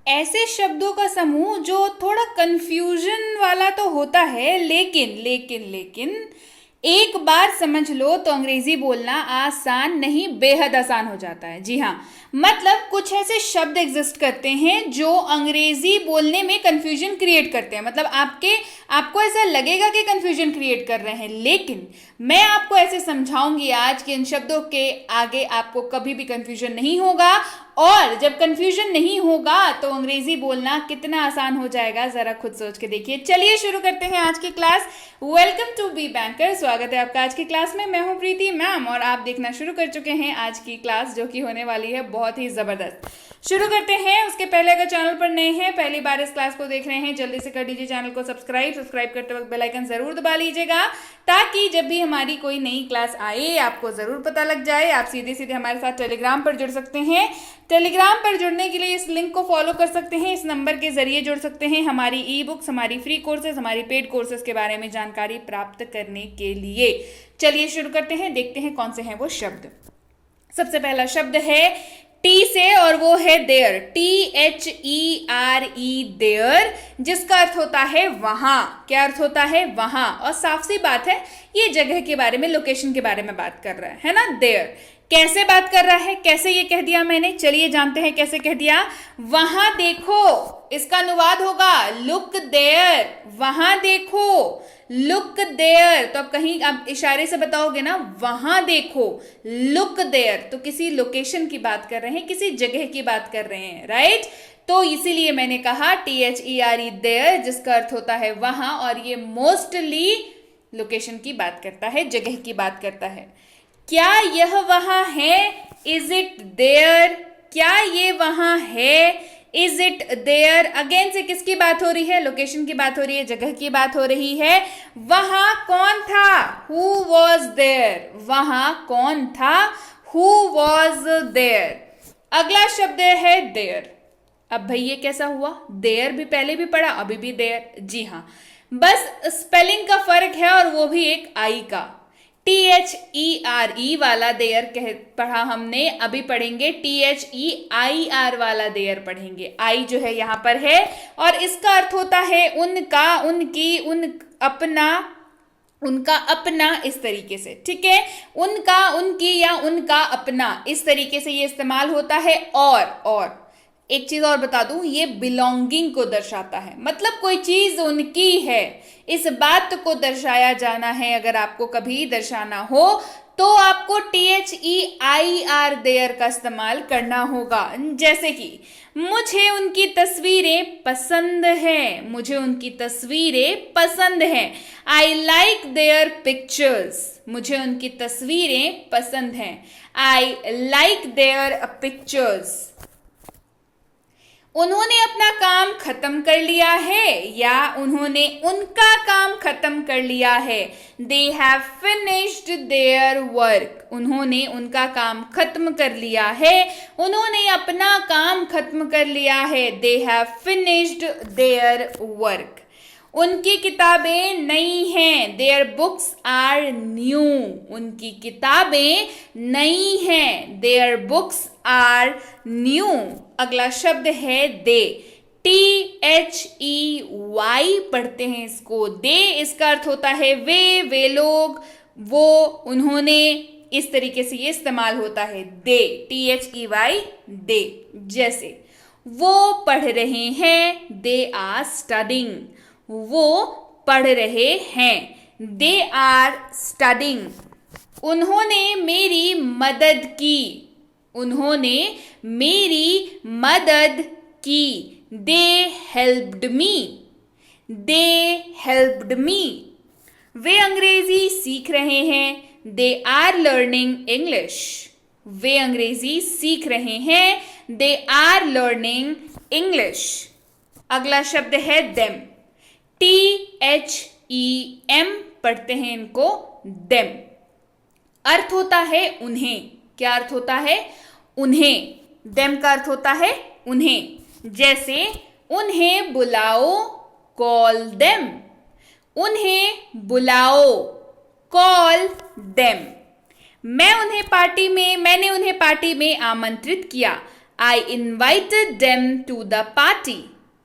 ऐसे शब्दों का समूह जो थोड़ा कंफ्यूजन वाला तो होता है, लेकिन लेकिन लेकिन एक बार समझ लो तो अंग्रेजी बोलना आसान नहीं, बेहद आसान हो जाता है। जी हाँ, मतलब कुछ ऐसे शब्द एग्जिस्ट करते हैं जो अंग्रेजी बोलने में कंफ्यूजन क्रिएट करते हैं। मतलब आपको ऐसा लगेगा कि कंफ्यूजन क्रिएट कर रहे हैं, लेकिन मैं आपको ऐसे समझाऊंगी आज कि इन शब्दों के आगे आपको कभी भी कंफ्यूजन नहीं होगा। और जब कंफ्यूजन नहीं होगा तो अंग्रेजी बोलना कितना आसान हो जाएगा, जरा खुद सोच के देखिए। चलिए शुरू करते हैं आज की class. Welcome to be banker, स्वागत है आपका आज की क्लास में। मैं हूं प्रीति मैम और आप देखना शुरू कर चुके हैं आज की क्लास, जो कि होने वाली है बहुत ही जबरदस्त। शुरू करते हैं। उसके पहले अगर चैनल पर नए हैं, पहली बार इस क्लास को देख रहे हैं, जल्दी से कर दीजिए चैनल को सब्सक्राइब करते वक्त बेल आइकन जरूर दबा लीजिएगा, ताकि जब भी हमारी कोई नई क्लास आए आपको जरूर पता लग जाए। आप सीधे सीधे हमारे साथ टेलीग्राम पर जुड़ सकते हैं। टेलीग्राम पर जुड़ने के लिए इस लिंक को फॉलो कर सकते हैं, इस नंबर के जरिए जुड़ सकते हैं हमारी ई बुक्स, हमारी फ्री कोर्सेज, हमारी पेड कोर्सेज के बारे में जानकारी प्राप्त करने के लिए। चलिए शुरू करते हैं, देखते हैं कौन से हैं वो शब्द। सबसे पहला शब्द है टी से, और वो है देयर। THERE, देयर, जिसका अर्थ होता है वहां। क्या अर्थ होता है? वहां। और साफ सी बात है, ये जगह के बारे में, लोकेशन के बारे में बात कर रहा है ना, देयर। कैसे बात कर रहा है, कैसे ये कह दिया मैंने, चलिए जानते हैं कैसे कह दिया। वहां देखो, इसका अनुवाद होगा लुक देयर। वहां देखो, लुक देयर। तो अब कहीं आप इशारे से बताओगे ना, वहां देखो, लुक देयर, तो किसी लोकेशन की बात कर रहे हैं, किसी जगह की बात कर रहे हैं, राइट। तो इसीलिए मैंने कहा THERE, देयर, जिसका अर्थ होता है वहां, और ये मोस्टली लोकेशन की बात करता है, जगह की बात करता है। क्या यह वहां है? Is it there? क्या ये वहां है? Is it there? अगेन से किसकी बात हो रही है? लोकेशन की बात हो रही है, जगह की बात हो रही है। वहां कौन था? Who was there? वहां कौन था? Who was there? अगला शब्द है देयर। अब भाई ये कैसा हुआ? देयर भी पहले भी पढ़ा, अभी भी देयर। जी हाँ, बस स्पेलिंग का फर्क है, और वो भी एक आई का। THERE वाला देयर पढ़ा हमने, अभी पढ़ेंगे THEIR वाला देयर पढ़ेंगे। आई जो है यहां पर है, और इसका अर्थ होता है उनका, उनकी, अपना, उनका अपना, इस तरीके से, ठीक है। उनका, उनकी या उनका अपना, इस तरीके से ये इस्तेमाल होता है। और एक चीज और बता दूं, ये बिलोंगिंग को दर्शाता है, मतलब कोई चीज उनकी है, इस बात को दर्शाया जाना है। अगर आपको कभी दर्शाना हो तो आपको THEIR देयर का इस्तेमाल करना होगा। जैसे कि मुझे उनकी तस्वीरें पसंद हैं, मुझे उनकी तस्वीरें पसंद हैं। आई लाइक देयर पिक्चर्स, मुझे उनकी तस्वीरें पसंद हैं। I like their pictures. उन्होंने अपना काम खत्म कर लिया है, या उन्होंने उनका काम खत्म कर लिया है। They have finished their work, उन्होंने उनका काम खत्म कर लिया है, उन्होंने अपना काम खत्म कर लिया है। They have finished their work. उनकी किताबें नई हैं, देयर बुक्स आर न्यू, उनकी किताबें नई हैं, देयर बुक्स आर न्यू। अगला शब्द है दे। THEY पढ़ते हैं इसको, दे। इसका अर्थ होता है वे लोग, वो, उन्होंने, इस तरीके से ये इस्तेमाल होता है दे। THEY, दे। जैसे वो पढ़ रहे हैं, दे आर स्टडिंग, वो पढ़ रहे हैं, दे आर स्टडिंग। उन्होंने मेरी मदद की, उन्होंने मेरी मदद की। दे हेल्प्ड मी, दे हेल्प्ड मी। वे अंग्रेजी सीख रहे हैं, दे आर लर्निंग इंग्लिश, वे अंग्रेजी सीख रहे हैं, दे आर लर्निंग इंग्लिश। अगला शब्द है देम। THEM पढ़ते हैं इनको, देम। अर्थ होता है उन्हें। क्या अर्थ होता है? उन्हें। देम का अर्थ होता है उन्हें। जैसे उन्हें बुलाओ, कॉल देम, उन्हें बुलाओ, कॉल देम। मैंने उन्हें पार्टी में आमंत्रित किया, I invited them to the party,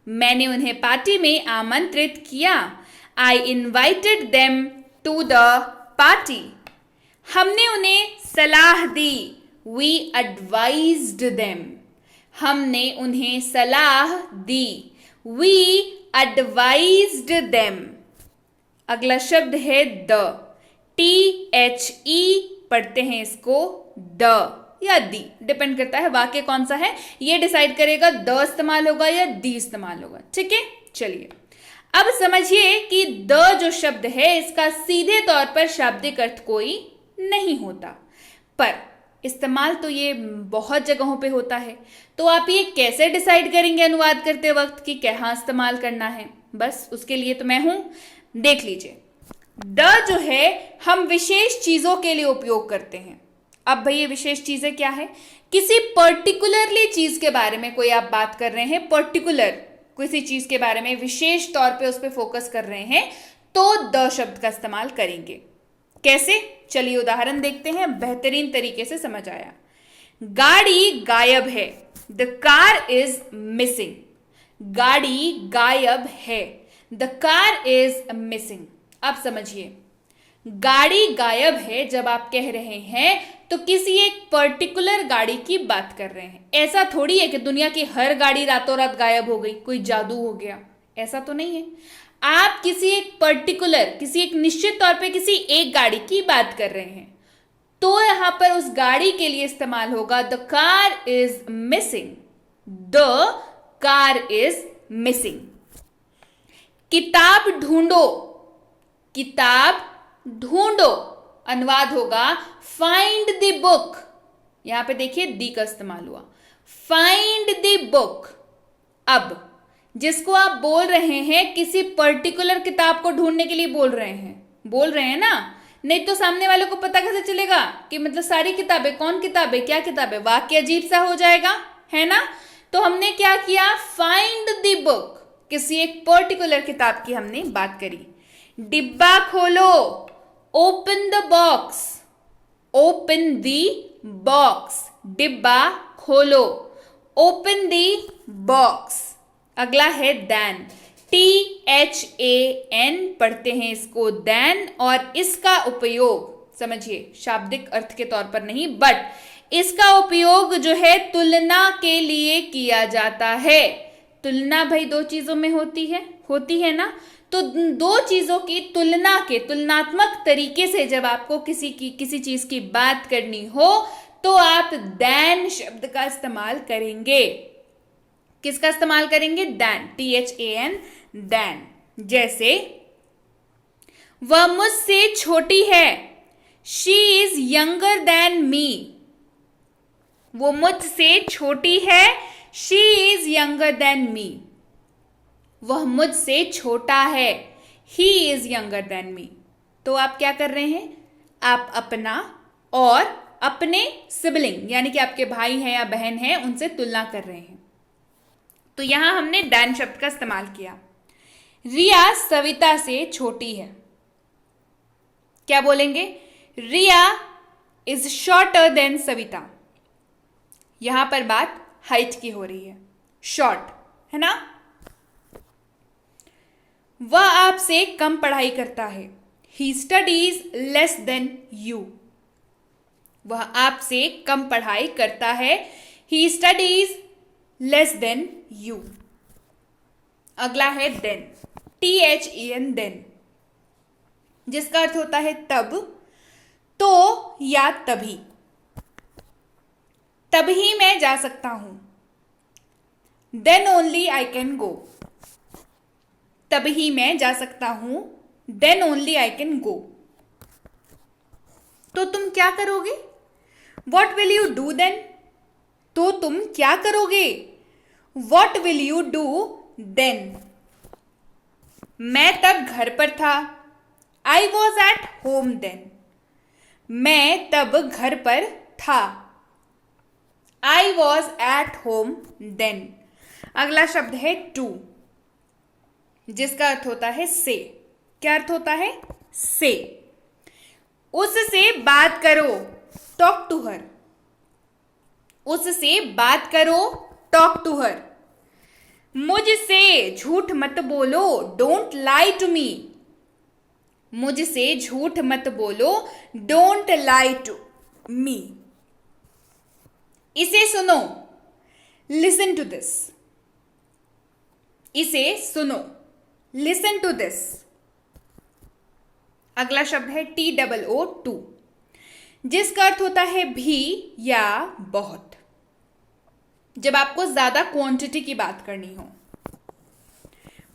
मैंने उन्हें पार्टी में आमंत्रित किया। I invited them to the party, हमने उन्हें सलाह दी। वी एडवाइज्ड देम, हमने उन्हें सलाह दी। We advised them. अगला शब्द है द, THE पढ़ते हैं इसको द या दी, डिपेंड करता है वाक्य कौन सा है, ये डिसाइड करेगा द इस्तेमाल होगा या दी इस्तेमाल होगा। ठीक है, चलिए अब समझिए कि द जो शब्द है इसका सीधे तौर पर शाब्दिक अर्थ कोई नहीं होता, पर इस्तेमाल तो ये बहुत जगहों पे होता है। तो आप ये कैसे डिसाइड करेंगे अनुवाद करते वक्त कि कहाँ इस्तेमाल करना है? बस उसके लिए तो मैं हूं, देख लीजिए। द जो है हम विशेष चीजों के लिए उपयोग करते हैं। अब भाई ये विशेष चीजें क्या है? किसी पर्टिकुलरली चीज के बारे में कोई आप बात कर रहे हैं, पर्टिकुलर किसी चीज के बारे में विशेष तौर पे उस पर फोकस कर रहे हैं, तो द शब्द का इस्तेमाल करेंगे। कैसे? चलिए उदाहरण देखते हैं, बेहतरीन तरीके से समझ आया। गाड़ी गायब है, द कार इज मिसिंग। गाड़ी गायब है, द कार इज मिसिंग। अब समझिए, गाड़ी गायब है जब आप कह रहे हैं तो किसी एक पर्टिकुलर गाड़ी की बात कर रहे हैं। ऐसा थोड़ी है कि दुनिया की हर गाड़ी रातों रात गायब हो गई, कोई जादू हो गया, ऐसा तो नहीं है। आप किसी एक पर्टिकुलर, किसी एक निश्चित तौर पे किसी एक गाड़ी की बात कर रहे हैं, तो यहां पर उस गाड़ी के लिए इस्तेमाल होगा the car is missing. The car is missing. किताब ढूंढो, किताब ढूंढो, अनुवाद होगा फाइंड द बुक। यहां पे देखिए दी का इस्तेमाल हुआ, फाइंड द बुक। अब जिसको आप बोल रहे हैं किसी पर्टिकुलर किताब को ढूंढने के लिए बोल रहे हैं ना, नहीं तो सामने वाले को पता कैसे चलेगा कि मतलब सारी किताबें, कौन किताबें, क्या किताबें, वाक्य अजीब सा हो जाएगा, है ना। तो हमने क्या किया, फाइंड द बुक, किसी एक पर्टिकुलर किताब की हमने बात करी। डिब्बा खोलो, open the box, open the box. डिब्बा खोलो, ओपन द बॉक्स। अगला है देन, THAN पढ़ते हैं इसको देन, और इसका उपयोग समझिए शाब्दिक अर्थ के तौर पर नहीं, बट इसका उपयोग जो है तुलना के लिए किया जाता है। तुलना भाई दो चीजों में होती है ना, तो दो चीजों की तुलना के तुलनात्मक तरीके से जब आपको किसी चीज की बात करनी हो तो आप देन शब्द का इस्तेमाल करेंगे। किसका इस्तेमाल करेंगे? Than, THAN, than. जैसे वह मुझसे छोटी है, she is younger than me. वो मुझसे छोटी है, she is younger than me. वह मुझसे छोटा है, he is younger than me. तो आप क्या कर रहे हैं? आप अपना और अपने सिबलिंग यानी कि आपके भाई हैं या बहन हैं उनसे तुलना कर रहे हैं। तो यहां हमने देन शब्द का इस्तेमाल किया। रिया सविता से छोटी है, क्या बोलेंगे? रिया इज शॉर्टर देन सविता। यहां पर बात हाइट की हो रही है, शॉर्ट है ना। वह आपसे कम पढ़ाई करता है, he studies less than you. वह आपसे कम पढ़ाई करता है, he studies less than you. अगला है देन, THEN, देन, जिसका अर्थ होता है तब, तो या तभी। तभी मैं जा सकता हूं, then only I can go. तभी मैं जा सकता हूं, then only I can go. तो तुम क्या करोगे? What will you do then? तो तुम क्या करोगे? What will you do then? मैं तब घर पर था, I was at home then. मैं तब घर पर था, I was at home then. अगला शब्द है टू, जिसका अर्थ होता है से। क्या अर्थ होता है? से। उससे बात करो, टॉक टू हर। उससे बात करो, टॉक टू हर। मुझसे झूठ मत बोलो, डोंट लाई टू मी। मुझसे झूठ मत बोलो, डोंट लाई टू मी। इसे सुनो, लिसन टू दिस। इसे सुनो, लिसन टू दिस। अगला शब्द है TOO, जिसका अर्थ होता है भी या बहुत। जब आपको ज्यादा क्वांटिटी की बात करनी हो।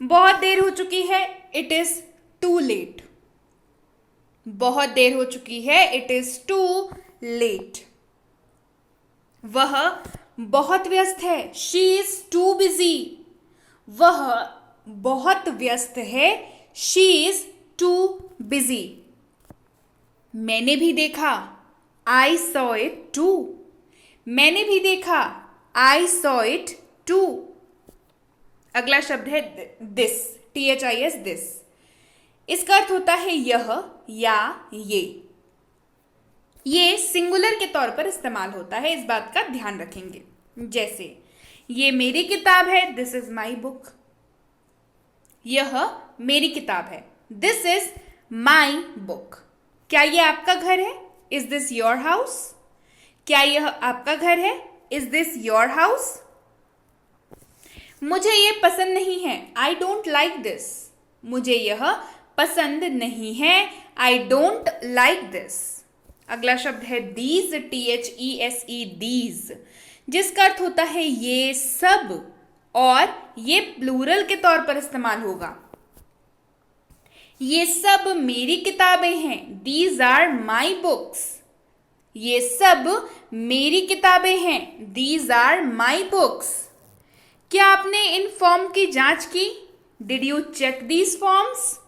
बहुत देर हो चुकी है, इट इज टू लेट। बहुत देर हो चुकी है, इट इज टू लेट। वह बहुत व्यस्त है, शी इज टू बिजी। वह बहुत व्यस्त है, शी इज टू बिजी। मैंने भी देखा, आई सॉ इट टू। मैंने भी देखा, आई सॉ इट टू। अगला शब्द है दिस, THIS, दिस। इसका अर्थ होता है यह या ये। ये सिंगुलर के तौर पर इस्तेमाल होता है, इस बात का ध्यान रखेंगे। जैसे ये मेरी किताब है, दिस इज माई बुक। यह मेरी किताब है, दिस इज माई बुक। क्या यह आपका घर है? Is this your house? क्या यह आपका घर है? Is this your house? मुझे ये पसंद नहीं है, आई डोंट लाइक दिस। मुझे यह पसंद नहीं है, आई डोंट लाइक दिस। अगला शब्द है दीज, THESE, दीज, जिसका अर्थ होता है ये सब, और ये प्लूरल के तौर पर इस्तेमाल होगा। ये सब मेरी किताबें हैं, दीज आर माई बुक्स। ये सब मेरी किताबें हैं, दीज आर माई बुक्स। क्या आपने इन फॉर्म की जांच की? Did you check these forms?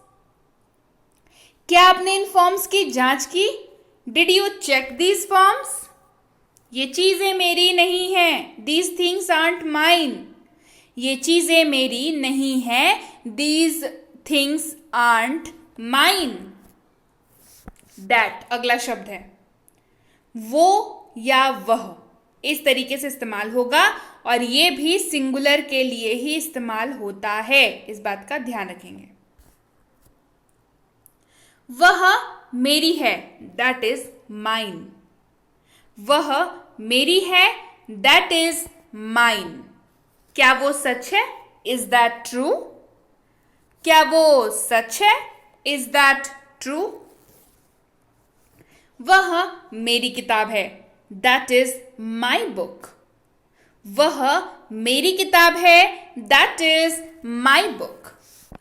क्या आपने इन फॉर्म्स की जांच की? Did you check these forms? ये चीजें मेरी नहीं हैं, दीज थिंग्स आर्ट माइन। ये चीजें मेरी नहीं हैं, these things art mine. That अगला शब्द है, वो या वह, इस तरीके से इस्तेमाल होगा, और ये भी सिंगुलर के लिए ही इस्तेमाल होता है, इस बात का ध्यान रखेंगे। वह मेरी है, दैट इज माइन। वह मेरी है, दैट इज माइन। क्या वो सच है? Is that true? क्या वो सच है? Is that true? वह मेरी किताब है, दैट इज माई बुक। वह मेरी किताब है, दैट इज माई बुक।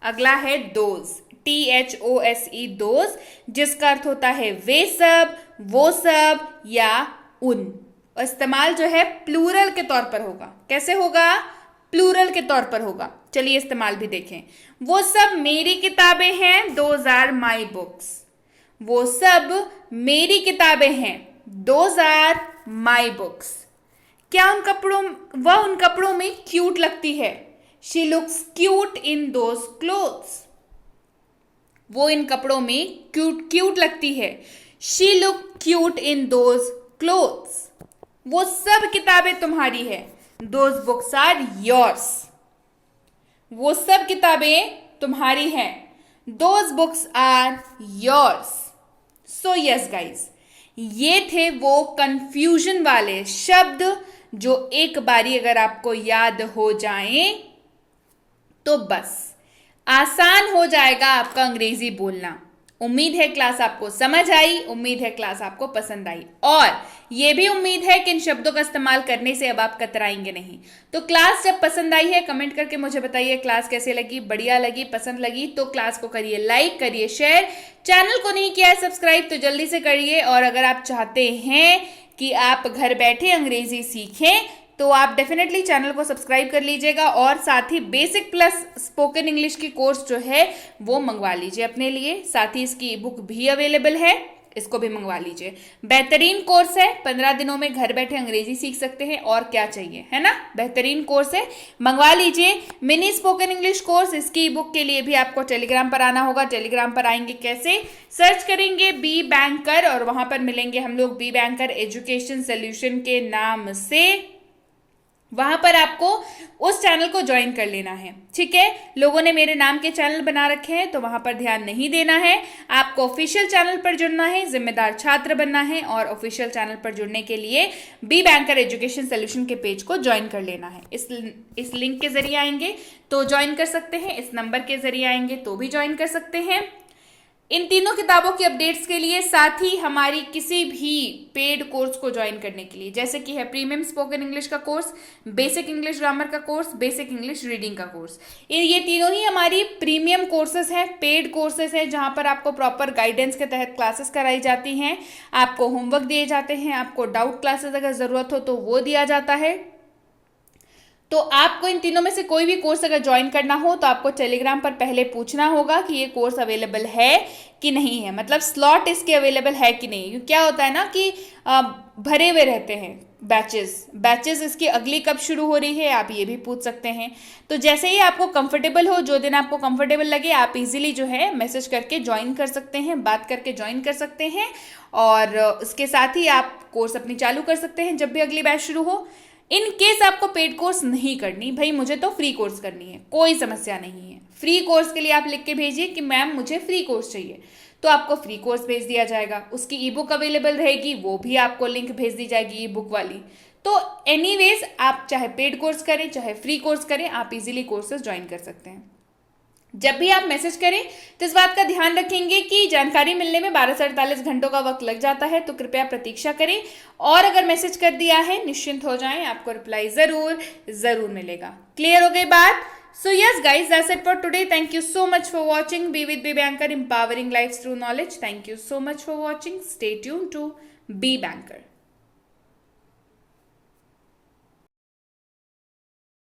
अगला है दोज, THOSE, दोज, जिसका अर्थ होता है वे सब, वो सब या उन। इस्तेमाल जो है प्लूरल के तौर पर होगा। कैसे होगा? प्लूरल के तौर पर होगा। चलिए इस्तेमाल भी देखें। वो सब मेरी किताबें हैं, दोज आर माई बुक्स। वो सब मेरी किताबें हैं, दोज आर माई बुक्स। क्या वह उन कपड़ों में क्यूट लगती है? She looks cute in those clothes. वो इन कपड़ों में क्यूट लगती है, she look cute in those clothes. वो सब किताबें तुम्हारी है, दोज बुक्स आर योर्स। वो सब किताबें तुम्हारी हैं, those books are yours. So yes guys, ये थे वो कंफ्यूजन वाले शब्द जो एक बारी अगर आपको याद हो जाएं तो बस आसान हो जाएगा आपका अंग्रेजी बोलना। उम्मीद है क्लास आपको समझ आई, उम्मीद है क्लास आपको पसंद आई, और ये भी उम्मीद है कि इन शब्दों का इस्तेमाल करने से अब आप कतराएंगे नहीं। तो क्लास जब पसंद आई है कमेंट करके मुझे बताइए क्लास कैसे लगी, बढ़िया लगी, पसंद लगी तो क्लास को करिए लाइक, करिए शेयर। चैनल को नहीं किया है सब्सक्राइब तो जल्दी से करिए। और अगर आप चाहते हैं कि आप घर बैठे अंग्रेजी सीखें तो आप डेफिनेटली चैनल को सब्सक्राइब कर लीजिएगा, और साथ ही बेसिक प्लस स्पोकन इंग्लिश की कोर्स जो है वो मंगवा लीजिए अपने लिए। साथ ही इसकी बुक भी अवेलेबल है, इसको भी मंगवा लीजिए। बेहतरीन कोर्स है, 15 दिनों में घर बैठे अंग्रेजी सीख सकते हैं, और क्या चाहिए, है ना। बेहतरीन कोर्स है, मंगवा लीजिए। मिनी स्पोकन इंग्लिश कोर्स, इसकी बुक के लिए भी आपको टेलीग्राम पर आना होगा। टेलीग्राम पर आएंगे कैसे, सर्च करेंगे बी बैंकर और वहां पर मिलेंगे हम लोग बी बैंकर एजुकेशन सोल्यूशन के नाम से। वहां पर आपको उस चैनल को ज्वाइन कर लेना है, ठीक है। लोगों ने मेरे नाम के चैनल बना रखे हैं तो वहां पर ध्यान नहीं देना है। आपको ऑफिशियल चैनल पर जुड़ना है, जिम्मेदार छात्र बनना है, और ऑफिशियल चैनल पर जुड़ने के लिए बी बैंकर एजुकेशन सोल्यूशन के पेज को ज्वाइन कर लेना है। इस लिंक के जरिए आएंगे तो ज्वाइन कर सकते हैं, इस नंबर के जरिए आएंगे तो भी ज्वाइन कर सकते हैं। इन तीनों किताबों की अपडेट्स के लिए, साथ ही हमारी किसी भी पेड कोर्स को ज्वाइन करने के लिए, जैसे कि है प्रीमियम स्पोकन इंग्लिश का कोर्स, बेसिक इंग्लिश ग्रामर का कोर्स, बेसिक इंग्लिश रीडिंग का कोर्स, ये तीनों ही हमारी प्रीमियम कोर्सेज हैं, पेड कोर्सेज हैं, जहां पर आपको प्रॉपर गाइडेंस के तहत क्लासेस कराई जाती हैं, आपको होमवर्क दिए जाते हैं, आपको डाउट क्लासेस अगर जरूरत हो तो वो दिया जाता है। तो आपको इन तीनों में से कोई भी कोर्स अगर ज्वाइन करना हो तो आपको टेलीग्राम पर पहले पूछना होगा कि ये कोर्स अवेलेबल है कि नहीं है, मतलब स्लॉट इसके अवेलेबल है कि नहीं। क्या होता है ना कि भरे हुए रहते हैं बैचेस इसकी अगली कब शुरू हो रही है, आप ये भी पूछ सकते हैं। तो जैसे ही आपको कंफर्टेबल हो, जो दिन आपको कंफर्टेबल लगे, आप इजीली जो है मैसेज करके ज्वाइन कर सकते हैं, बात करके ज्वाइन कर सकते हैं, और उसके साथ ही आप कोर्स अपनी चालू कर सकते हैं जब भी अगली बैच शुरू हो। इन केस आपको पेड कोर्स नहीं करनी, भाई मुझे तो फ्री कोर्स करनी है, कोई समस्या नहीं है। फ्री कोर्स के लिए आप लिख के भेजिए कि मैम मुझे फ्री कोर्स चाहिए, तो आपको फ्री कोर्स भेज दिया जाएगा। उसकी ई बुक अवेलेबल रहेगी, वो भी आपको लिंक भेज दी जाएगी ई बुक वाली। तो एनीवेज आप चाहे पेड कोर्स करें चाहे फ्री कोर्स करें, आप इजीली कोर्सेज ज्वाइन कर सकते हैं। जब भी आप मैसेज करें तो इस बात का ध्यान रखेंगे कि जानकारी मिलने में 12 से 48 घंटों का वक्त लग जाता है, तो कृपया प्रतीक्षा करें। और अगर मैसेज कर दिया है, निश्चिंत हो जाएं, आपको रिप्लाई जरूर मिलेगा। क्लियर हो गई बात? So yes guys, that's it for today. Thank you so much for watching. Be with Be Banker, empowering lives through knowledge. Thank you so much for watching. Stay tuned to Be Banker.